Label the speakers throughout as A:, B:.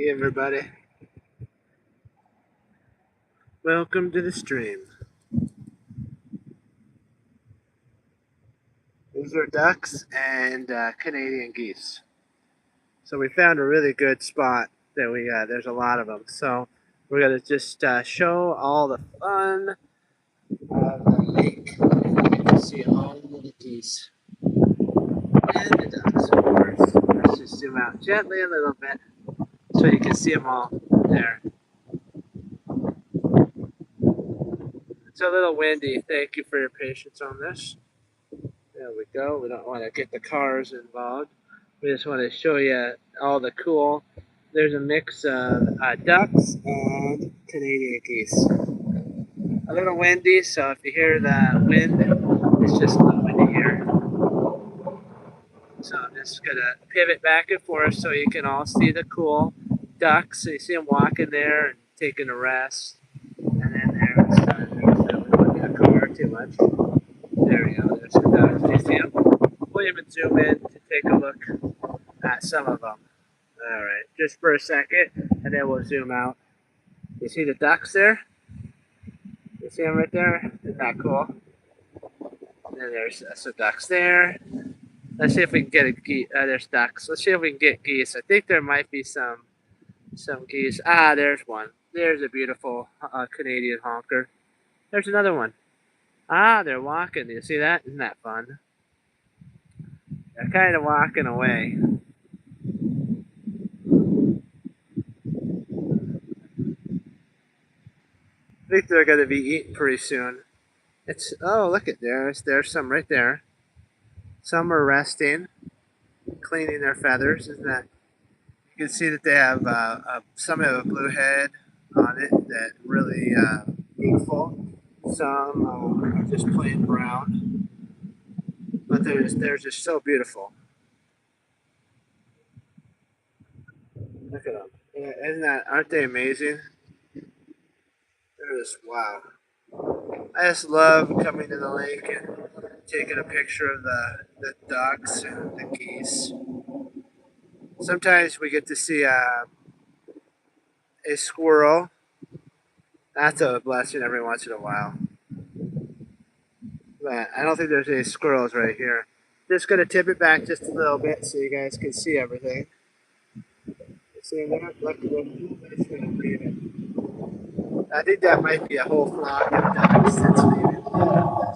A: Hey everybody, welcome to the stream. These are ducks and Canadian geese. So we found a really good spot that there's a lot of them. So we're gonna just show all the fun of the lake. And you can see all of the geese and the ducks, of course. Let's just zoom out gently a little bit so you can see them all there. It's a little windy. Thank you for your patience on this. There we go. We don't want to get the cars involved. We just want to show you all the cool. There's a mix of ducks and Canadian geese. A little windy, so if you hear the wind, it's just a little windy here. So I'm just going to pivot back and forth so you can all see the cool ducks. So you see them walking there and taking a rest. And then there's we don't need a car too much. There we go. There's some ducks. Do you see them? We'll even zoom in to take a look at some of them. All right, just for a second, and then we'll zoom out. You see the ducks there? You see them right there? Isn't that cool? And then there's some ducks there. Let's see if we can get a geese. There's ducks. Let's see if we can get geese. I think there might be some geese. Ah, there's one. There's a beautiful Canadian honker. There's another one. Ah, they're walking. Do you see that? Isn't that fun? They're kind of walking away. I think they're going to be eaten pretty soon. Look at there's some right there. Some are resting, cleaning their feathers. Isn't that? You can see that they have some have a blue head on it that really beautiful. Some are just plain brown, but they're just so beautiful. Look at them. Isn't that? Aren't they amazing? They're just wow. I just love coming to the lake and taking a picture of the ducks and the geese. Sometimes we get to see a squirrel. That's a blessing every once in a while. But I don't think there's any squirrels right here. Just going to tip it back just a little bit so you guys can see everything. See there? Look, I think that might be a whole flock of ducks that's leaving.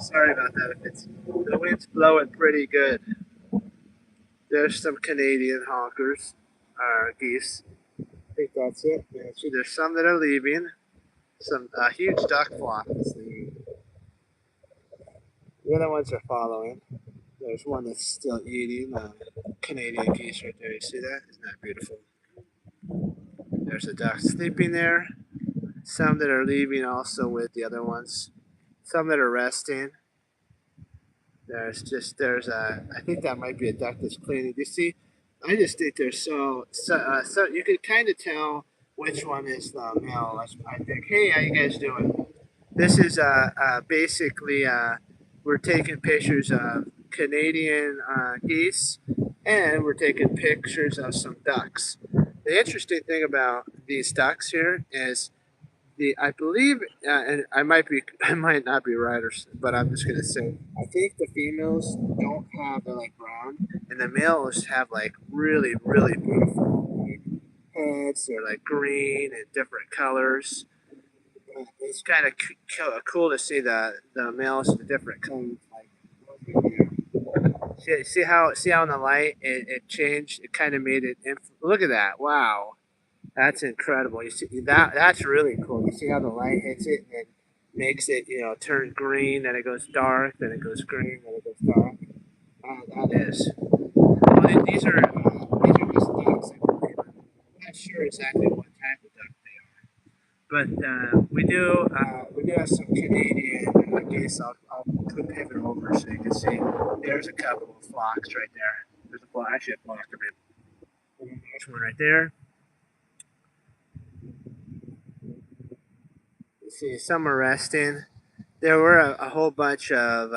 A: Sorry about that. If it's the wind's blowing pretty good. There's some Canadian honkers, geese. I think that's it. Yeah, see, there's some that are leaving. Some huge duck flock is leaving. The other ones are following. There's one that's still eating. Canadian geese right there. You see that? Isn't that beautiful? There's a duck sleeping there. Some that are leaving also with the other ones. Some that are resting. I think that might be a duck that's cleaning. Do you see? I just think they're so you can kind of tell which one is the male. I think. Hey, how you guys doing? This is basically we're taking pictures of Canadian geese, and we're taking pictures of some ducks. The interesting thing about these ducks here is I believe, and I might not be right, but I'm just gonna say, I think the females don't have the like brown, and the males have like really, really beautiful heads. They're like green and different colors. It's kind of cool to see the males in the different colors. See how in the light it changed. It kind of made it. Look at that! Wow. That's incredible. You see that's really cool. You see how the light hits it and it makes it, turn green, then it goes dark, then it goes green, then it goes dark. That is. Well, these are just ducks. I'm not sure exactly what type of duck they are, but we do have some Canadian geese. I'll pivot over so you can see. There's a couple of flocks right there. There's actually a flock of them. There's one right there. See, some are resting. There were a whole bunch of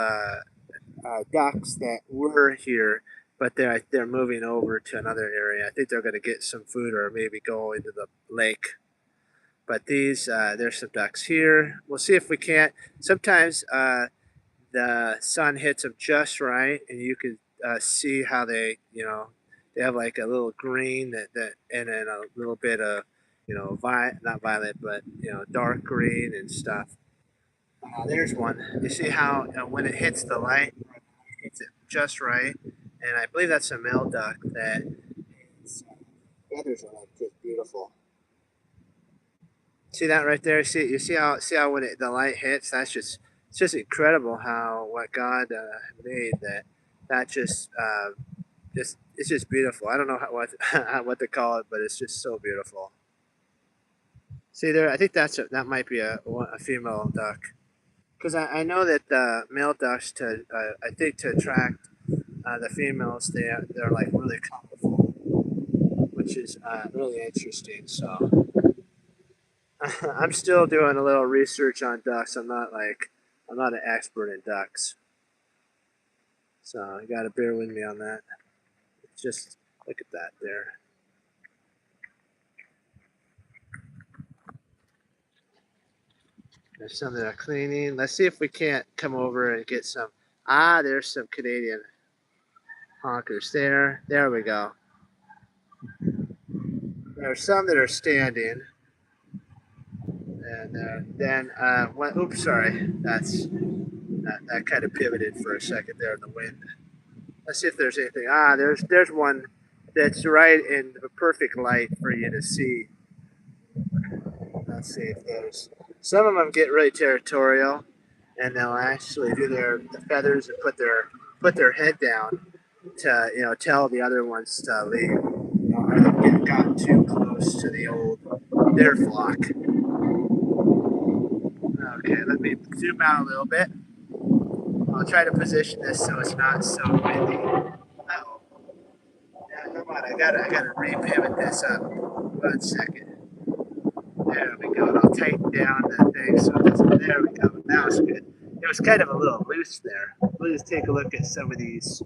A: ducks that were here but they're moving over to another area. I think they're going to get some food or maybe go into the lake. But there's some ducks here. We'll see if we can't. Sometimes the sun hits them just right, and you can see how they have like a little green and then a little bit of not violet, but dark green and stuff. There's one. You see how when it hits the light, it hits it just right, and I believe that's a male duck that its feathers are like just beautiful. See that right there? You see how when the light hits, it's just incredible how what God made that just it's just beautiful. I don't know what what to call it, but it's just so beautiful. See there, I think that might be a female duck because I know that the male ducks I think to attract the females they're like really colorful, which is really interesting. So I'm still doing a little research on ducks. I'm not an expert in ducks, so you got to bear with me on that. Just look at that there. There's some that are cleaning. Let's see if we can't come over and get some. Ah, there's some Canadian honkers there. There we go. There are some that are standing, and then oops, sorry. That kind of pivoted for a second there in the wind. Let's see if there's anything. Ah, there's one that's right in the perfect light for you to see. Let's see if there's. Some of them get really territorial, and they'll actually do the feathers and put their head down to tell the other ones to leave, or they've gotten too close to their flock. Okay, let me zoom out a little bit. I'll try to position this so it's not so windy. Uh-oh. Yeah, come on, I gotta re-pivot this up. 1 second. There we go. And I'll tighten down the thing so it doesn't. There we go. Now it's good. It was kind of a little loose there. We'll just take a look at some of these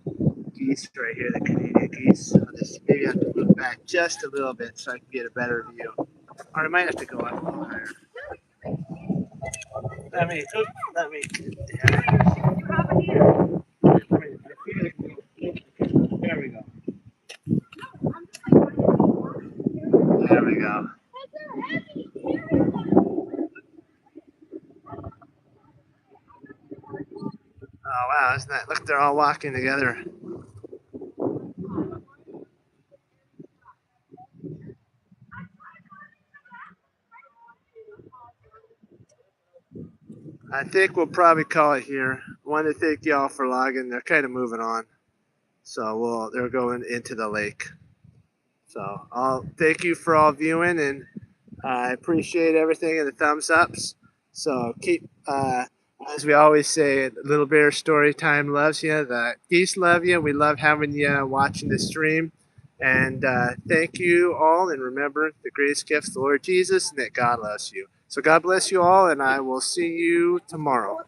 A: geese right here, the Canadian geese. I'll just maybe have to move back just a little bit so I can get a better view. Or I might have to go up a little higher. Let me. There we go. There we go. Oh wow, isn't that? Look, they're all walking together. I think we'll probably call it here. I want to thank y'all for logging. They're kind of moving on, so they're going into the lake. So I'll thank you for all viewing, and I appreciate everything and the thumbs ups. So keep, as we always say, Little Bear Story Time loves you. The geese love you. We love having you watching the stream. And thank you all. And remember, the greatest gift, the Lord Jesus, and that God loves you. So God bless you all, and I will see you tomorrow.